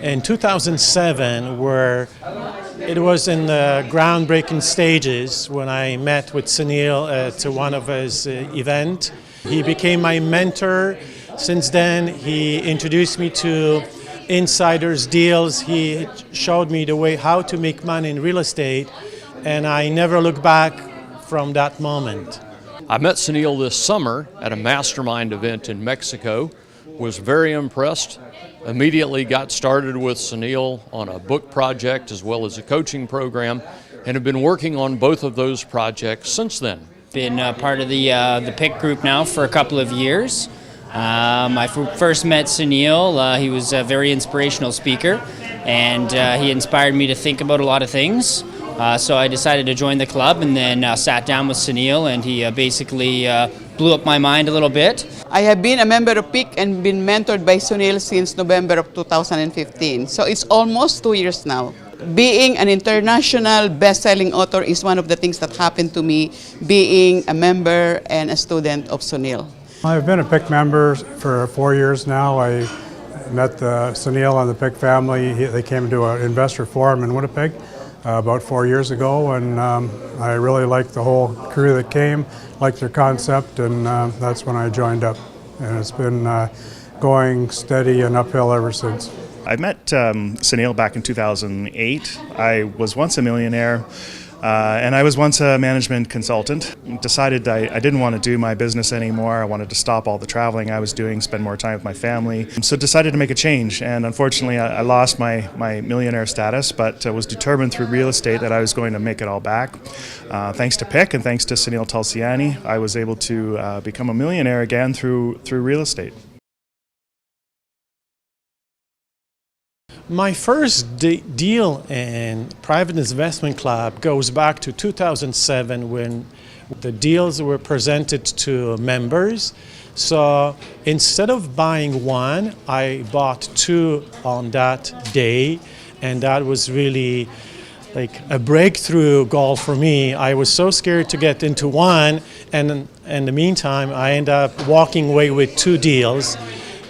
in 2007, where it was in the groundbreaking stages when I met with Sunil at one of his events. He became my mentor. Since then, he introduced me to insiders deals. He showed me the way how to make money in real estate, and I never looked back from that moment. I met Sunil this summer at a mastermind event in Mexico, was very impressed, immediately got started with Sunil on a book project as well as a coaching program, and have been working on both of those projects since then. Been part of the PIC group now for a couple of years. I first met Sunil. He was a very inspirational speaker, and he inspired me to think about a lot of things. So I decided to join the club, and then sat down with Sunil, and he basically blew up my mind a little bit. I have been a member of PIC and been mentored by Sunil since November of 2015. So it's almost 2 years now. Being an international best-selling author is one of the things that happened to me being a member and a student of Sunil. I've been a PIC member for 4 years now. I met Sunil and the PIC family. They came to an investor forum in Winnipeg about 4 years ago, and I really liked the whole crew that came, liked their concept, and that's when I joined up. And it's been going steady and uphill ever since. I met Sunil back in 2008. I was once a millionaire, and I was once a management consultant. Decided I didn't want to do my business anymore. I wanted to stop all the traveling I was doing, spend more time with my family. So decided to make a change, and unfortunately I lost my millionaire status, but was determined through real estate that I was going to make it all back. Thanks to PIC and thanks to Sunil Tulsiani, I was able to become a millionaire again through real estate. My first deal in private investment club goes back to 2007 when the deals were presented to members. So instead of buying one, I bought two on that day, and that was really like a breakthrough goal for me. I was so scared to get into one, and in the meantime, I ended up walking away with two deals.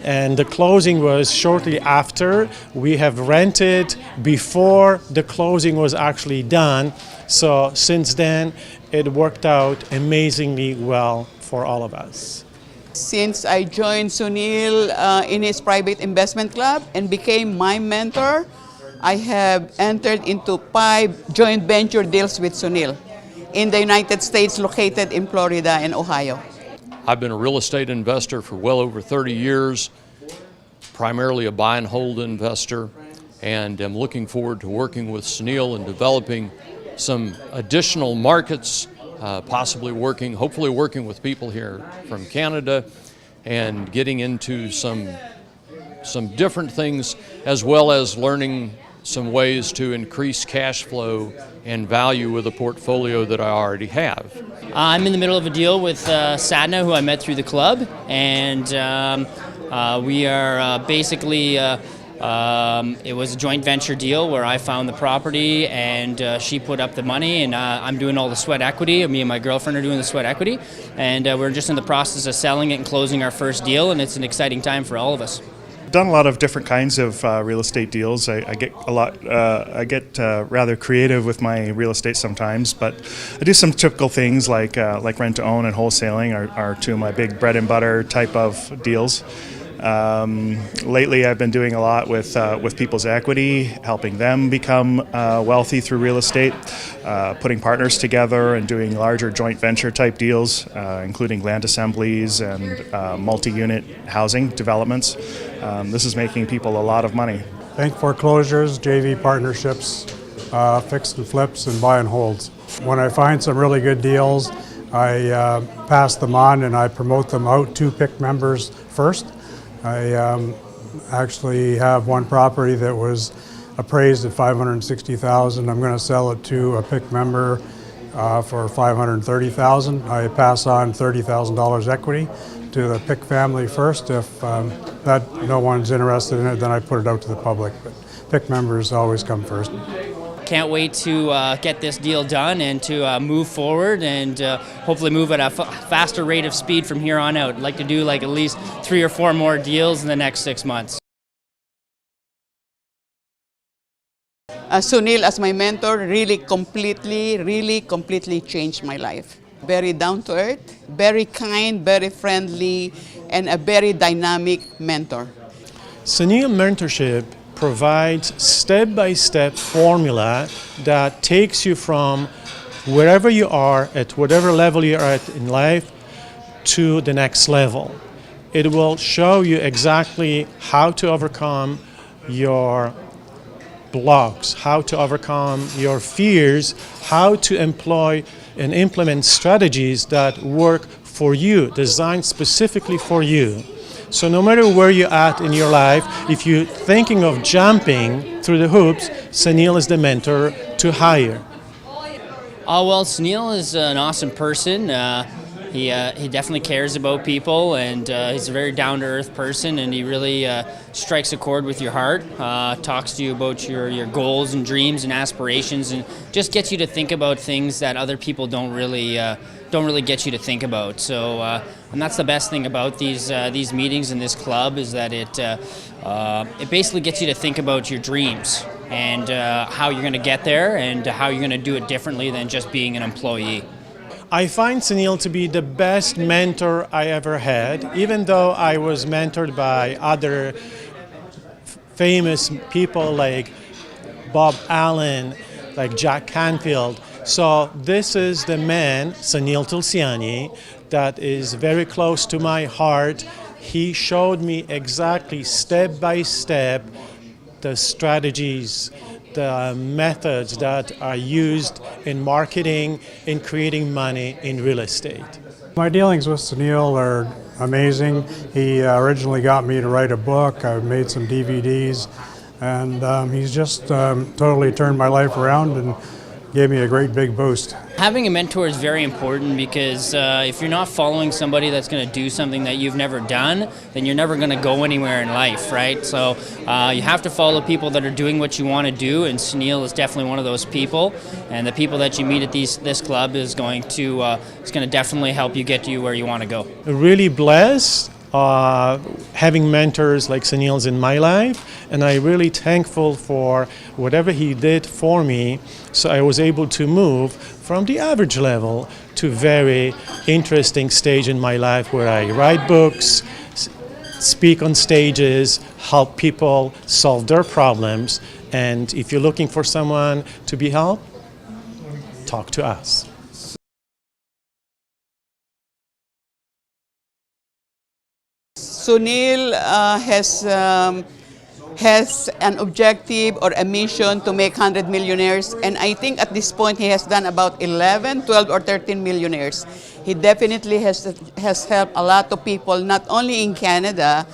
And the closing was shortly after. We have rented before the closing was actually done. So since then, it worked out amazingly well for all of us. Since I joined Sunil in his private investment club and became my mentor, I have entered into 5 joint venture deals with Sunil in the United States, located in Florida and Ohio. I've been a real estate investor for well over 30 years, primarily a buy and hold investor, and I'm looking forward to working with Sunil and developing some additional markets, hopefully working with people here from Canada and getting into some different things, as well as learning some ways to increase cash flow and value with a portfolio that I already have. I'm in the middle of a deal with Sadna, who I met through the club, and we are basically, it was a joint venture deal where I found the property and she put up the money, and I'm doing all the sweat equity. Me and my girlfriend are doing the sweat equity, and we're just in the process of selling it and closing our first deal, and it's an exciting time for all of us. Done a lot of different kinds of real estate deals. I get rather creative with my real estate sometimes, but I do some typical things like rent to own and wholesaling are two of my big bread and butter type of deals. Lately I've been doing a lot with people's equity, helping them become wealthy through real estate, putting partners together and doing larger joint venture type deals, including land assemblies and multi-unit housing developments. This is making people a lot of money. Bank foreclosures, JV partnerships, fix and flips, and buy and holds. When I find some really good deals, I pass them on and I promote them out to PIC members first. I actually have one property that was appraised at $560,000. I'm going to sell it to a PIC member for $530,000. I pass on $30,000 equity to the PIC family first. If no one's interested in it, then I put it out to the public. But PIC members always come first. Can't wait to get this deal done and to move forward and hopefully move at a faster rate of speed from here on out. I'd like to do at least 3 or 4 more deals in the next 6 months. Sunil as my mentor really completely changed my life. Very down to earth, very kind, very friendly, and a very dynamic mentor. Sunil Mentorship provides step-by-step formula that takes you from wherever you are, at whatever level you are at in life, to the next level. It will show you exactly how to overcome your blocks, how to overcome your fears, how to employ and implement strategies that work for you, designed specifically for you. So no matter where you're at in your life, if you're thinking of jumping through the hoops, Sunil is the mentor to hire. Well, Sunil is an awesome person. He definitely cares about people, and he's a very down-to-earth person, and he really strikes a chord with your heart, talks to you about your goals and dreams and aspirations, and just gets you to think about things that other people don't really get you to think about. So, and that's the best thing about these meetings in this club, is that it basically gets you to think about your dreams and how you're going to get there and how you're going to do it differently than just being an employee. I find Sunil to be the best mentor I ever had, even though I was mentored by other famous people like Bob Allen, like Jack Canfield. So this is the man, Sunil Tulsiani, that is very close to my heart. He showed me exactly step by step the strategies, the methods that are used in marketing, in creating money in real estate. My dealings with Sunil are amazing. He originally got me to write a book. I've made some DVDs, and he's just totally turned my life around and gave me a great big boost. Having a mentor is very important, because if you're not following somebody that's going to do something that you've never done, then you're never going to go anywhere in life, right? So you have to follow people that are doing what you want to do, and Sunil is definitely one of those people. And the people that you meet at this club is going to definitely help you get to where you want to go. Really blessed having mentors like Sunil's in my life, and I'm really thankful for whatever he did for me, so I was able to move from the average level to very interesting stage in my life where I write books, speak on stages, help people solve their problems. And if you're looking for someone to be helped, talk to us. Sunil has an objective or a mission to make 100 millionaires, and I think at this point he has done about 11, 12 or 13 millionaires. He definitely has helped a lot of people, not only in Canada,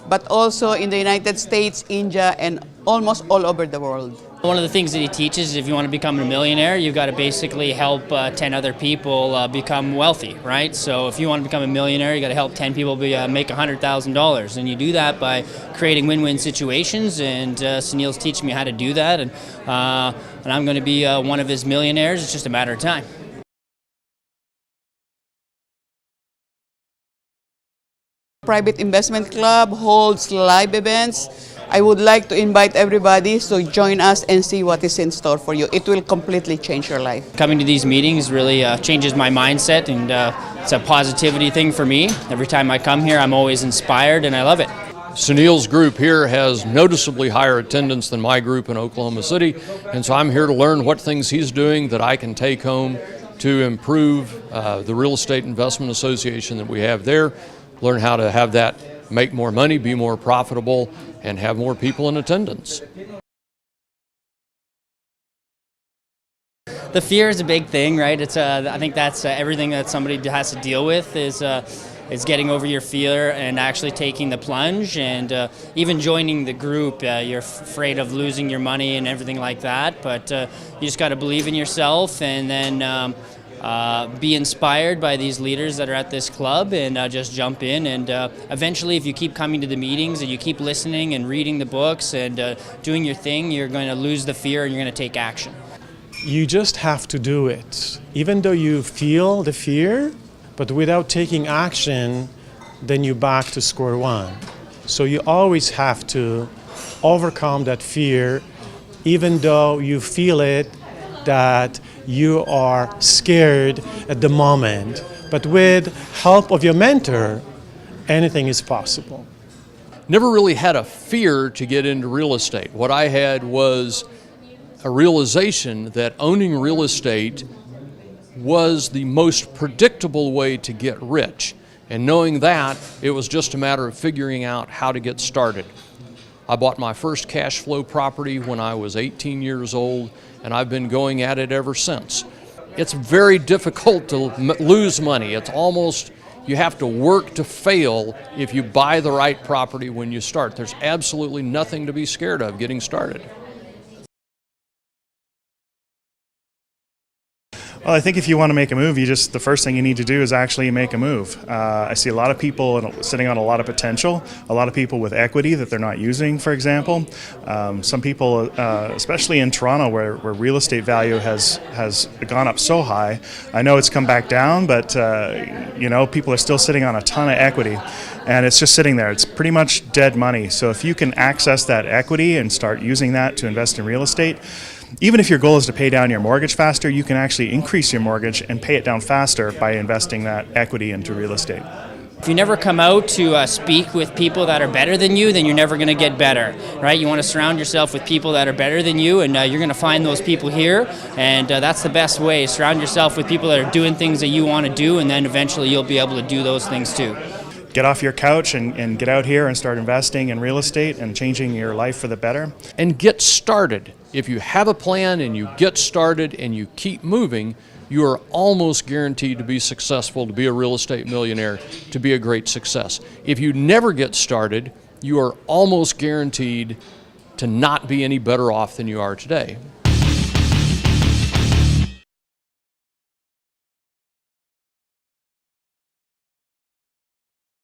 but also in the United States, India, and almost all over the world. One of the things that he teaches is if you want to become a millionaire, you've got to basically help 10 other people become wealthy, right? So if you want to become a millionaire, you got to help 10 people make $100,000. And you do that by creating win-win situations, and Sunil's teaching me how to do that, and I'm going to be one of his millionaires. It's just a matter of time. Private Investment Club holds live events. I would like to invite everybody to join us and see what is in store for you. It will completely change your life. Coming to these meetings really changes my mindset, and it's a positivity thing for me. Every time I come here, I'm always inspired, and I love it. Sunil's group here has noticeably higher attendance than my group in Oklahoma City, and so I'm here to learn what things he's doing that I can take home to improve the Real Estate Investment Association that we have there, learn how to have that make more money, be more profitable, and have more people in attendance. The fear is a big thing, right? I think that's everything that somebody has to deal with is getting over your fear and actually taking the plunge, and even joining the group. You're afraid of losing your money and everything like that, but you just got to believe in yourself, and then be inspired by these leaders that are at this club, and just jump in. And eventually, if you keep coming to the meetings and you keep listening and reading the books and doing your thing, you're going to lose the fear and you're going to take action. You just have to do it. Even though you feel the fear, but without taking action, then you're back to square one. So you always have to overcome that fear, even though you feel it that you are scared at the moment. But with help of your mentor, anything is possible. Never really had a fear to get into real estate. What I had was a realization that owning real estate was the most predictable way to get rich. And knowing that, it was just a matter of figuring out how to get started. I bought my first cash flow property when I was 18 years old, and I've been going at it ever since. It's very difficult to lose money. It's almost, you have to work to fail if you buy the right property when you start. There's absolutely nothing to be scared of getting started. Well, I think if you want to make a move, the first thing you need to do is actually make a move. I see a lot of people sitting on a lot of potential, a lot of people with equity that they're not using, for example. Some people, especially in Toronto, where real estate value has gone up so high. I know it's come back down, but people are still sitting on a ton of equity, and it's just sitting there. It's pretty much dead money. So if you can access that equity and start using that to invest in real estate, even if your goal is to pay down your mortgage faster, you can actually increase your mortgage and pay it down faster by investing that equity into real estate. If you never come out to speak with people that are better than you, then you're never going to get better, right? You want to surround yourself with people that are better than you, and you're going to find those people here, and that's the best way. Surround yourself with people that are doing things that you want to do, and then eventually you'll be able to do those things too. Get off your couch and get out here and start investing in real estate and changing your life for the better. And get started. If you have a plan and you get started and you keep moving, you are almost guaranteed to be successful, to be a real estate millionaire, to be a great success. If you never get started, you are almost guaranteed to not be any better off than you are today.